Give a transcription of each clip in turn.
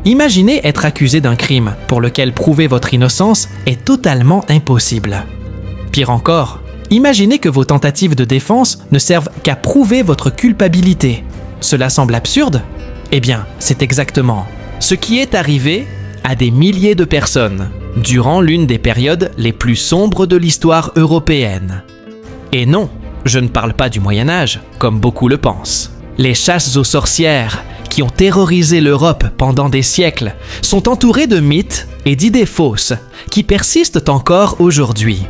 Imaginez être accusé d'un crime pour lequel prouver votre innocence est totalement impossible. Pire encore, imaginez que vos tentatives de défense ne servent qu'à prouver votre culpabilité. Cela semble absurde? Eh bien, c'est exactement ce qui est arrivé à des milliers de personnes durant l'une des périodes les plus sombres de l'histoire européenne. Et non, je ne parle pas du Moyen-Âge, comme beaucoup le pensent. Les chasses aux sorcières, qui ont terrorisé l'Europe pendant des siècles, sont entourées de mythes et d'idées fausses qui persistent encore aujourd'hui.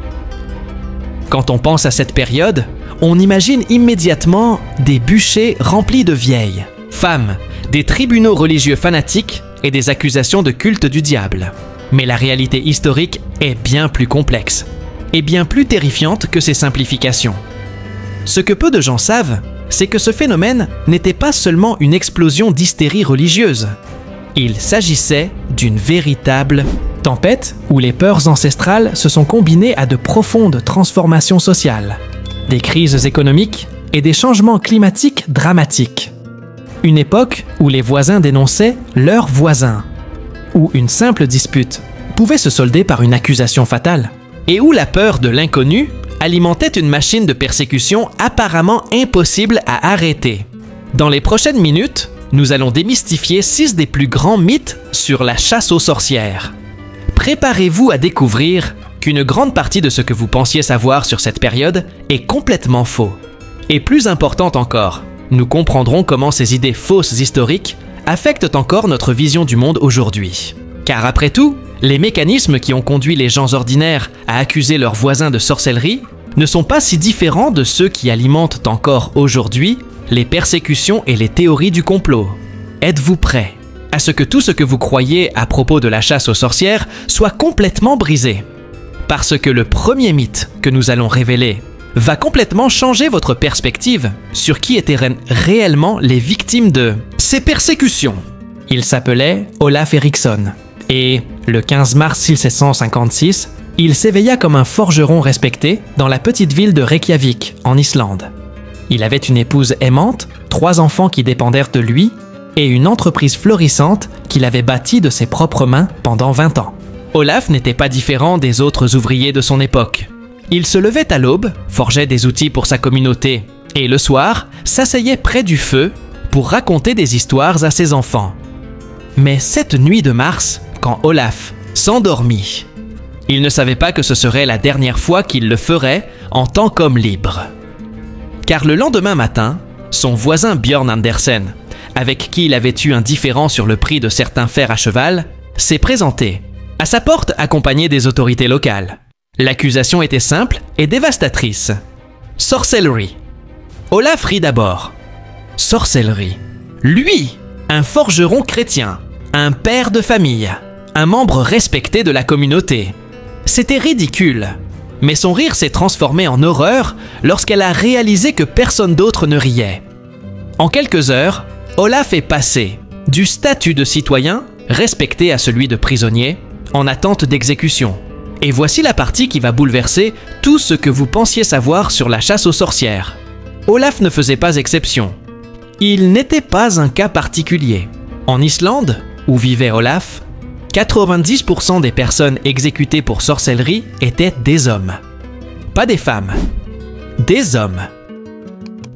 Quand on pense à cette période, on imagine immédiatement des bûchers remplis de vieilles, femmes, des tribunaux religieux fanatiques et des accusations de culte du diable. Mais la réalité historique est bien plus complexe et bien plus terrifiante que ces simplifications. Ce que peu de gens savent, c'est que ce phénomène n'était pas seulement une explosion d'hystérie religieuse. Il s'agissait d'une véritable tempête où les peurs ancestrales se sont combinées à de profondes transformations sociales, des crises économiques et des changements climatiques dramatiques. Une époque où les voisins dénonçaient leurs voisins, où une simple dispute pouvait se solder par une accusation fatale, et où la peur de l'inconnu alimentait une machine de persécution apparemment impossible à arrêter. Dans les prochaines minutes, nous allons démystifier 6 des plus grands mythes sur la chasse aux sorcières. Préparez-vous à découvrir qu'une grande partie de ce que vous pensiez savoir sur cette période est complètement faux. Et plus important encore, nous comprendrons comment ces idées fausses historiques affectent encore notre vision du monde aujourd'hui. Car après tout, les mécanismes qui ont conduit les gens ordinaires à accuser leurs voisins de sorcellerie ne sont pas si différents de ceux qui alimentent encore aujourd'hui les persécutions et les théories du complot. Êtes-vous prêts à ce que tout ce que vous croyez à propos de la chasse aux sorcières soit complètement brisé? Parce que le premier mythe que nous allons révéler va complètement changer votre perspective sur qui étaient réellement les victimes de ces persécutions. Il s'appelait Olaf Eriksson, et le 15 mars 1756, il s'éveilla comme un forgeron respecté dans la petite ville de Reykjavik, en Islande. Il avait une épouse aimante, 3 enfants qui dépendèrent de lui, et une entreprise florissante qu'il avait bâtie de ses propres mains pendant 20 ans. Olaf n'était pas différent des autres ouvriers de son époque. Il se levait à l'aube, forgeait des outils pour sa communauté, et le soir, s'asseyait près du feu pour raconter des histoires à ses enfants. Mais cette nuit de mars, quand Olaf s'endormit, il ne savait pas que ce serait la dernière fois qu'il le ferait en tant qu'homme libre. Car le lendemain matin, son voisin Björn Andersen, avec qui il avait eu un différend sur le prix de certains fers à cheval, s'est présenté à sa porte accompagné des autorités locales. L'accusation était simple et dévastatrice. Sorcellerie. Olaf rit d'abord. Sorcellerie. Lui, un forgeron chrétien, un père de famille, un membre respecté de la communauté. C'était ridicule, mais son rire s'est transformé en horreur lorsqu'elle a réalisé que personne d'autre ne riait. En quelques heures, Olaf est passé du statut de citoyen, respecté à celui de prisonnier, en attente d'exécution. Et voici la partie qui va bouleverser tout ce que vous pensiez savoir sur la chasse aux sorcières. Olaf ne faisait pas exception. Il n'était pas un cas particulier. En Islande, où vivait Olaf, 90% des personnes exécutées pour sorcellerie étaient des hommes. Pas des femmes. Des hommes.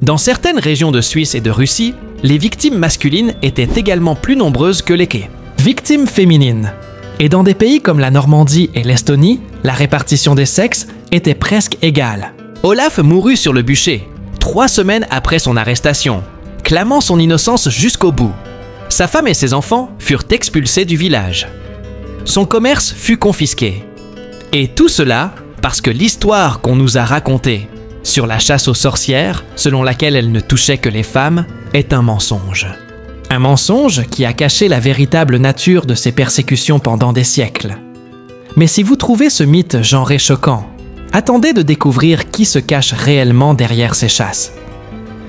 Dans certaines régions de Suisse et de Russie, les victimes masculines étaient également plus nombreuses que les victimes féminines. Et dans des pays comme la Normandie et l'Estonie, la répartition des sexes était presque égale. Olaf mourut sur le bûcher, 3 semaines après son arrestation, clamant son innocence jusqu'au bout. Sa femme et ses enfants furent expulsés du village. Son commerce fut confisqué. Et tout cela parce que l'histoire qu'on nous a racontée sur la chasse aux sorcières, selon laquelle elle ne touchait que les femmes, est un mensonge. Un mensonge qui a caché la véritable nature de ces persécutions pendant des siècles. Mais si vous trouvez ce mythe genré choquant, attendez de découvrir qui se cache réellement derrière ces chasses.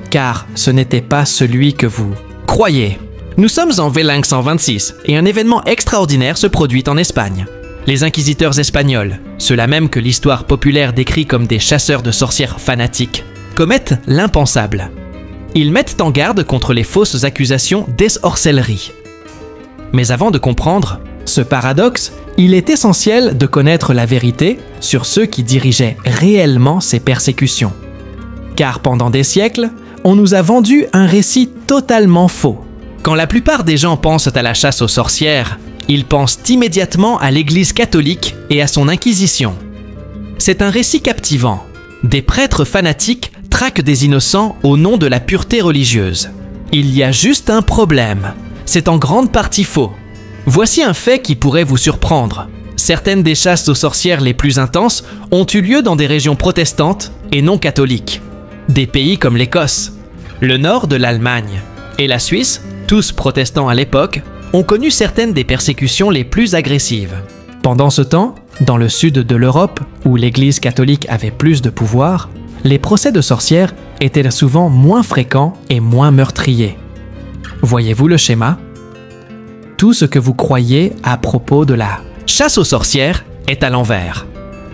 Car ce n'était pas celui que vous croyez. Nous sommes en Vélingue 126 et un événement extraordinaire se produit en Espagne. Les inquisiteurs espagnols, ceux-là même que l'histoire populaire décrit comme des chasseurs de sorcières fanatiques, commettent l'impensable. Ils mettent en garde contre les fausses accusations d'essorcellerie. Mais avant de comprendre ce paradoxe, il est essentiel de connaître la vérité sur ceux qui dirigeaient réellement ces persécutions. Car pendant des siècles, on nous a vendu un récit totalement faux. Quand la plupart des gens pensent à la chasse aux sorcières, ils pensent immédiatement à l'Église catholique et à son Inquisition. C'est un récit captivant. Des prêtres fanatiques traquent des innocents au nom de la pureté religieuse. Il y a juste un problème. C'est en grande partie faux. Voici un fait qui pourrait vous surprendre. Certaines des chasses aux sorcières les plus intenses ont eu lieu dans des régions protestantes et non catholiques. Des pays comme l'Écosse, le nord de l'Allemagne et la Suisse, tous protestants à l'époque, ont connu certaines des persécutions les plus agressives. Pendant ce temps, dans le sud de l'Europe, où l'Église catholique avait plus de pouvoir, les procès de sorcières étaient souvent moins fréquents et moins meurtriers. Voyez-vous le schéma? Tout ce que vous croyez à propos de la chasse aux sorcières est à l'envers.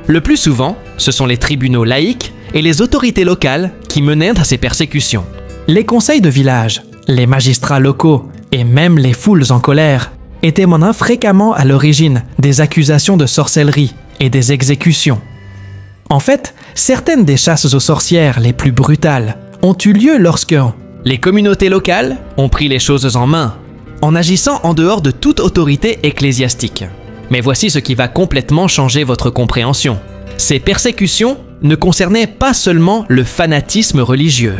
Le plus souvent, ce sont les tribunaux laïcs et les autorités locales qui menaient à ces persécutions. Les conseils de village, les magistrats locaux et même les foules en colère étaient maintenant fréquemment à l'origine des accusations de sorcellerie et des exécutions. En fait, certaines des chasses aux sorcières les plus brutales ont eu lieu lorsque les communautés locales ont pris les choses en main, en agissant en dehors de toute autorité ecclésiastique. Mais voici ce qui va complètement changer votre compréhension. Ces persécutions ne concernaient pas seulement le fanatisme religieux.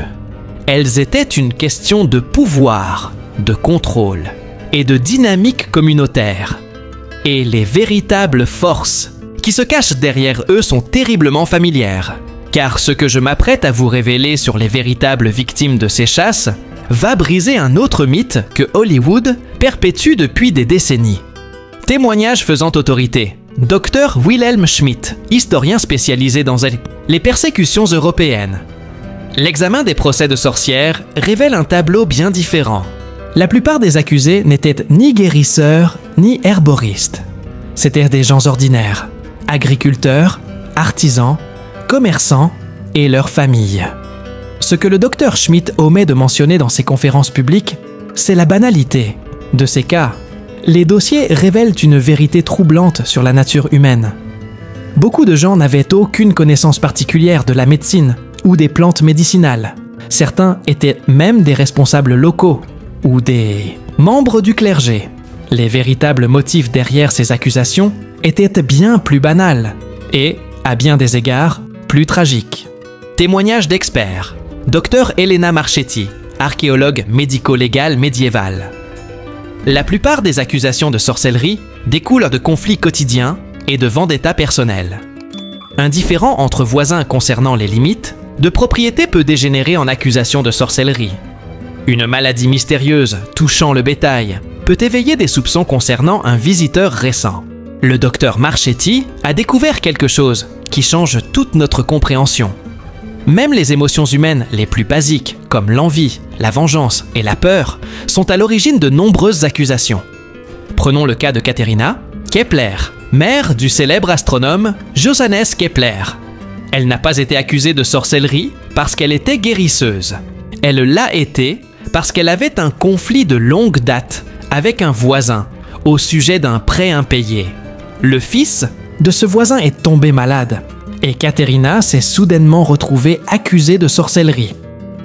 Elles étaient une question de pouvoir, de contrôle et de dynamique communautaire. Et les véritables forces qui se cachent derrière eux sont terriblement familières. Car ce que je m'apprête à vous révéler sur les véritables victimes de ces chasses va briser un autre mythe que Hollywood perpétue depuis des décennies. Témoignage faisant autorité. Dr Wilhelm Schmidt, historien spécialisé dans les persécutions européennes. L'examen des procès de sorcières révèle un tableau bien différent. La plupart des accusés n'étaient ni guérisseurs ni herboristes. C'étaient des gens ordinaires, agriculteurs, artisans, commerçants et leurs familles. Ce que le docteur Schmidt omet de mentionner dans ses conférences publiques, c'est la banalité de ces cas. Les dossiers révèlent une vérité troublante sur la nature humaine. Beaucoup de gens n'avaient aucune connaissance particulière de la médecine ou des plantes médicinales. Certains étaient même des responsables locaux ou des membres du clergé. Les véritables motifs derrière ces accusations étaient bien plus banals et, à bien des égards, plus tragiques. Témoignage d'experts. Dr Elena Marchetti, archéologue médico-légale médiévale. La plupart des accusations de sorcellerie découlent de conflits quotidiens et de vendettas personnels. Un différend entre voisins concernant les limites de propriété peut dégénérer en accusation de sorcellerie. Une maladie mystérieuse touchant le bétail peut éveiller des soupçons concernant un visiteur récent. Le docteur Marchetti a découvert quelque chose qui change toute notre compréhension. Même les émotions humaines les plus basiques, comme l'envie, la vengeance et la peur, sont à l'origine de nombreuses accusations. Prenons le cas de Katharina Kepler, mère du célèbre astronome Johannes Kepler. Elle n'a pas été accusée de sorcellerie parce qu'elle était guérisseuse. Elle l'a été parce qu'elle avait un conflit de longue date avec un voisin au sujet d'un prêt impayé. Le fils de ce voisin est tombé malade et Katharina s'est soudainement retrouvée accusée de sorcellerie.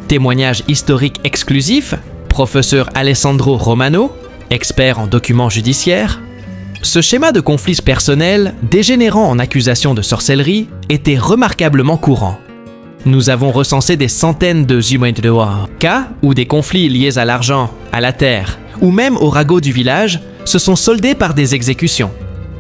Témoignage historique exclusif, professeur Alessandro Romano, expert en documents judiciaires. Ce schéma de conflits personnels dégénérant en accusation de sorcellerie était remarquablement courant. Nous avons recensé des centaines de cas où des conflits liés à l'argent, à la terre ou même au ragot du village se sont soldés par des exécutions.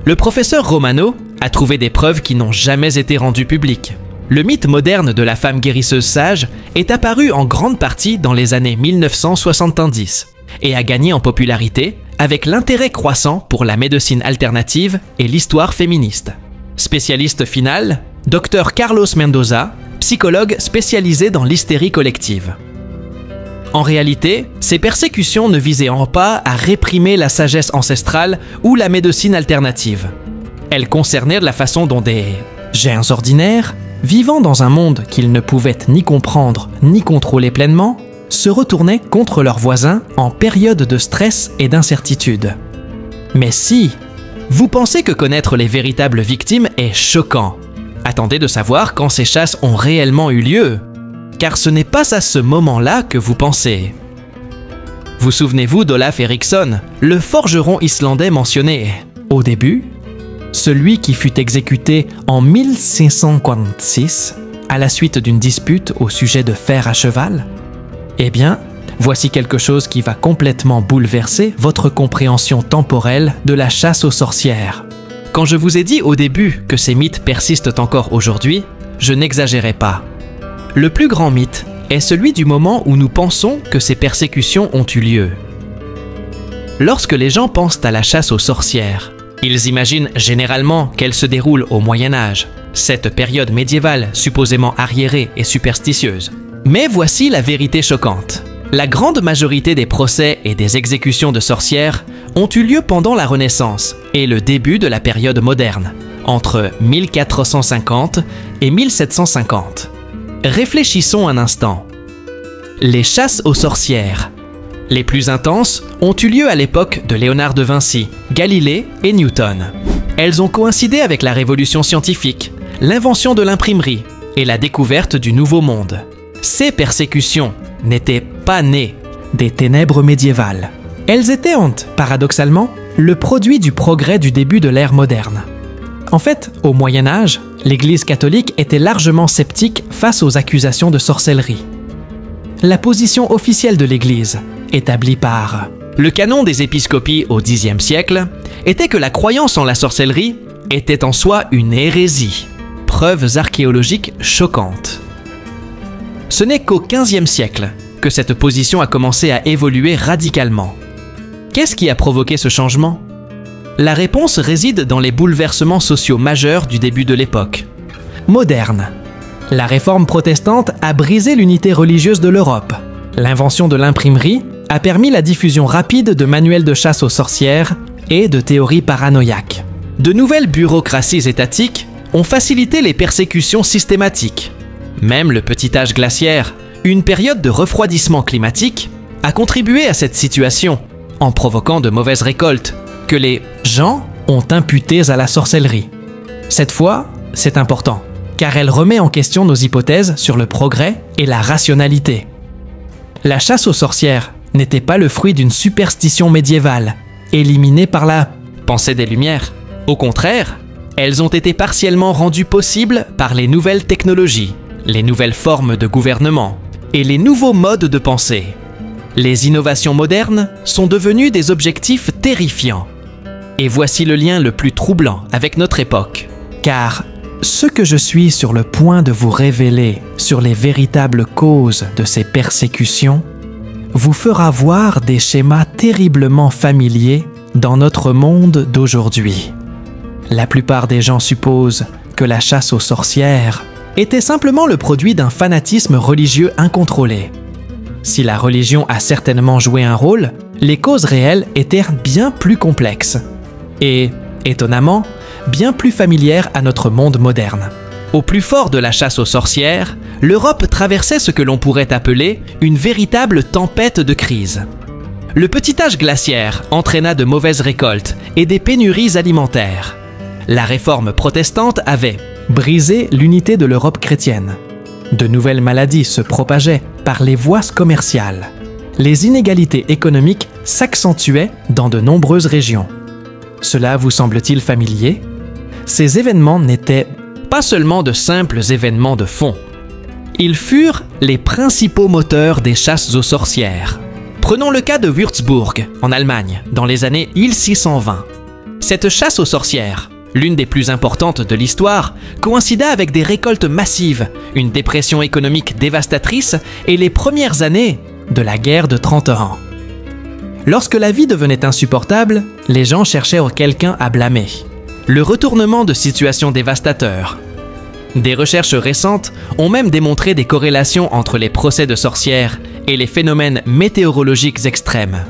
Le professeur Romano a trouvé des preuves qui n'ont jamais été rendues publiques. Le mythe moderne de la femme guérisseuse sage est apparu en grande partie dans les années 1970 et a gagné en popularité avec l'intérêt croissant pour la médecine alternative et l'histoire féministe. Spécialiste final, Dr Carlos Mendoza, psychologue spécialisé dans l'hystérie collective. En réalité, ces persécutions ne visaient pas à réprimer la sagesse ancestrale ou la médecine alternative. Elles concernaient la façon dont des gens ordinaires, vivant dans un monde qu'ils ne pouvaient ni comprendre ni contrôler pleinement, se retournaient contre leurs voisins en période de stress et d'incertitude. Mais si vous pensez que connaître les véritables victimes est choquant, attendez de savoir quand ces chasses ont réellement eu lieu, car ce n'est pas à ce moment-là que vous pensez. Vous souvenez-vous d'Olaf Eriksson, le forgeron islandais mentionné au début? Celui qui fut exécuté en 1646 à la suite d'une dispute au sujet de fer à cheval? Eh bien, voici quelque chose qui va complètement bouleverser votre compréhension temporelle de la chasse aux sorcières. Quand je vous ai dit au début que ces mythes persistent encore aujourd'hui, je n'exagérais pas. Le plus grand mythe est celui du moment où nous pensons que ces persécutions ont eu lieu. Lorsque les gens pensent à la chasse aux sorcières, ils imaginent généralement qu'elle se déroule au Moyen Âge, cette période médiévale supposément arriérée et superstitieuse. Mais voici la vérité choquante. La grande majorité des procès et des exécutions de sorcières ont eu lieu pendant la Renaissance et le début de la période moderne, entre 1450 et 1750. Réfléchissons un instant. Les chasses aux sorcières, les plus intenses, ont eu lieu à l'époque de Léonard de Vinci, Galilée et Newton. Elles ont coïncidé avec la révolution scientifique, l'invention de l'imprimerie et la découverte du Nouveau Monde. Ces persécutions n'étaient pas nées des ténèbres médiévales. Elles étaient, paradoxalement, le produit du progrès du début de l'ère moderne. En fait, au Moyen Âge, l'Église catholique était largement sceptique face aux accusations de sorcellerie. La position officielle de l'Église, établie par le canon des épiscopies au Xe siècle, était que la croyance en la sorcellerie était en soi une hérésie. Preuves archéologiques choquantes. Ce n'est qu'au XVe siècle que cette position a commencé à évoluer radicalement. Qu'est-ce qui a provoqué ce changement? La réponse réside dans les bouleversements sociaux majeurs du début de l'époque. Moderne. La réforme protestante a brisé l'unité religieuse de l'Europe. L'invention de l'imprimerie a permis la diffusion rapide de manuels de chasse aux sorcières et de théories paranoïaques. De nouvelles bureaucraties étatiques ont facilité les persécutions systématiques. Même le petit âge glaciaire, une période de refroidissement climatique, a contribué à cette situation en provoquant de mauvaises récoltes que les gens ont imputées à la sorcellerie. Cette fois, c'est important, car elle remet en question nos hypothèses sur le progrès et la rationalité. La chasse aux sorcières n'était pas le fruit d'une superstition médiévale, éliminée par la pensée des Lumières. Au contraire, elles ont été partiellement rendues possibles par les nouvelles technologies, les nouvelles formes de gouvernement et les nouveaux modes de pensée. Les innovations modernes sont devenues des objectifs terrifiants. Et voici le lien le plus troublant avec notre époque. Car ce que je suis sur le point de vous révéler sur les véritables causes de ces persécutions vous fera voir des schémas terriblement familiers dans notre monde d'aujourd'hui. La plupart des gens supposent que la chasse aux sorcières était simplement le produit d'un fanatisme religieux incontrôlé. Si la religion a certainement joué un rôle, les causes réelles étaient bien plus complexes et, étonnamment, bien plus familières à notre monde moderne. Au plus fort de la chasse aux sorcières, l'Europe traversait ce que l'on pourrait appeler une véritable tempête de crise. Le petit âge glaciaire entraîna de mauvaises récoltes et des pénuries alimentaires. La réforme protestante avait brisé l'unité de l'Europe chrétienne. De nouvelles maladies se propageaient par les voies commerciales. Les inégalités économiques s'accentuaient dans de nombreuses régions. Cela vous semble-t-il familier? Ces événements n'étaient pas seulement de simples événements de fond. Ils furent les principaux moteurs des chasses aux sorcières. Prenons le cas de Würzburg, en Allemagne, dans les années 1620. Cette chasse aux sorcières, l'une des plus importantes de l'histoire, coïncida avec des récoltes massives, une dépression économique dévastatrice et les premières années de la guerre de 30 ans. Lorsque la vie devenait insupportable, les gens cherchaient quelqu'un à blâmer. Le retournement de situations dévastateurs. Des recherches récentes ont même démontré des corrélations entre les procès de sorcières et les phénomènes météorologiques extrêmes.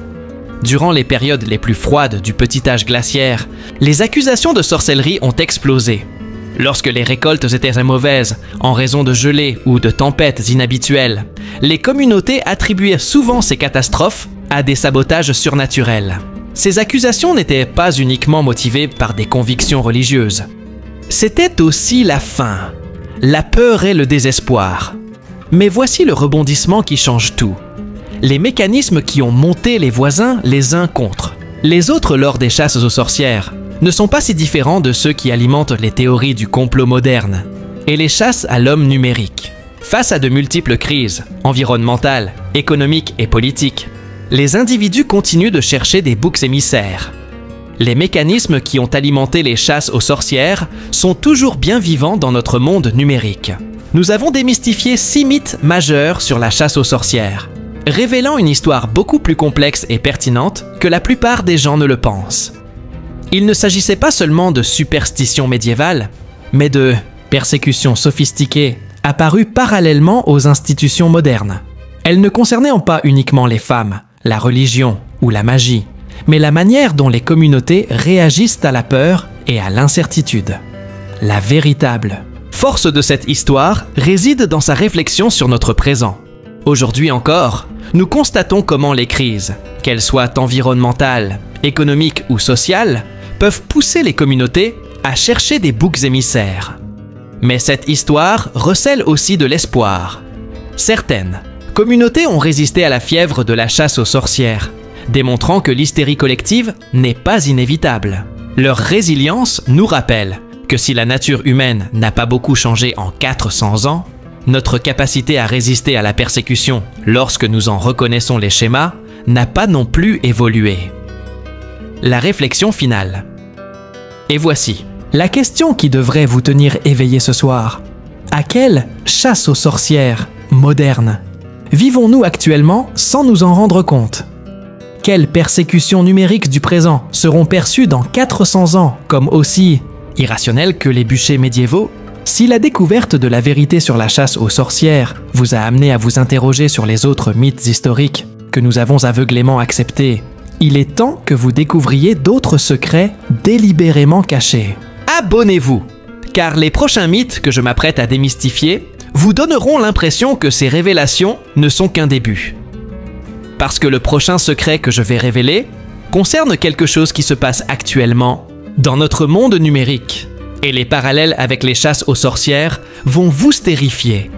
Durant les périodes les plus froides du petit âge glaciaire, les accusations de sorcellerie ont explosé. Lorsque les récoltes étaient mauvaises, en raison de gelées ou de tempêtes inhabituelles, les communautés attribuaient souvent ces catastrophes à des sabotages surnaturels. Ces accusations n'étaient pas uniquement motivées par des convictions religieuses. C'était aussi la faim, la peur et le désespoir. Mais voici le rebondissement qui change tout. Les mécanismes qui ont monté les voisins les uns contre les autres lors des chasses aux sorcières ne sont pas si différents de ceux qui alimentent les théories du complot moderne et les chasses à l'homme numérique. Face à de multiples crises, environnementales, économiques et politiques, les individus continuent de chercher des boucs émissaires. Les mécanismes qui ont alimenté les chasses aux sorcières sont toujours bien vivants dans notre monde numérique. Nous avons démystifié 6 mythes majeurs sur la chasse aux sorcières, révélant une histoire beaucoup plus complexe et pertinente que la plupart des gens ne le pensent. Il ne s'agissait pas seulement de superstitions médiévales, mais de persécutions sophistiquées apparues parallèlement aux institutions modernes. Elles ne concernaient pas uniquement les femmes, la religion ou la magie, mais la manière dont les communautés réagissent à la peur et à l'incertitude. La véritable force de cette histoire réside dans sa réflexion sur notre présent. Aujourd'hui encore, nous constatons comment les crises, qu'elles soient environnementales, économiques ou sociales, peuvent pousser les communautés à chercher des boucs émissaires. Mais cette histoire recèle aussi de l'espoir. Certaines communautés ont résisté à la fièvre de la chasse aux sorcières, démontrant que l'hystérie collective n'est pas inévitable. Leur résilience nous rappelle que si la nature humaine n'a pas beaucoup changé en 400 ans, notre capacité à résister à la persécution lorsque nous en reconnaissons les schémas n'a pas non plus évolué. La réflexion finale. Et voici la question qui devrait vous tenir éveillé ce soir. À quelle chasse aux sorcières moderne vivons-nous actuellement sans nous en rendre compte? Quelles persécutions numériques du présent seront perçues dans 400 ans comme aussi irrationnelles que les bûchers médiévaux? Si la découverte de la vérité sur la chasse aux sorcières vous a amené à vous interroger sur les autres mythes historiques que nous avons aveuglément acceptés, il est temps que vous découvriez d'autres secrets délibérément cachés. Abonnez-vous, car les prochains mythes que je m'apprête à démystifier vous donneront l'impression que ces révélations ne sont qu'un début. Parce que le prochain secret que je vais révéler concerne quelque chose qui se passe actuellement dans notre monde numérique. Et les parallèles avec les chasses aux sorcières vont vous stérifier.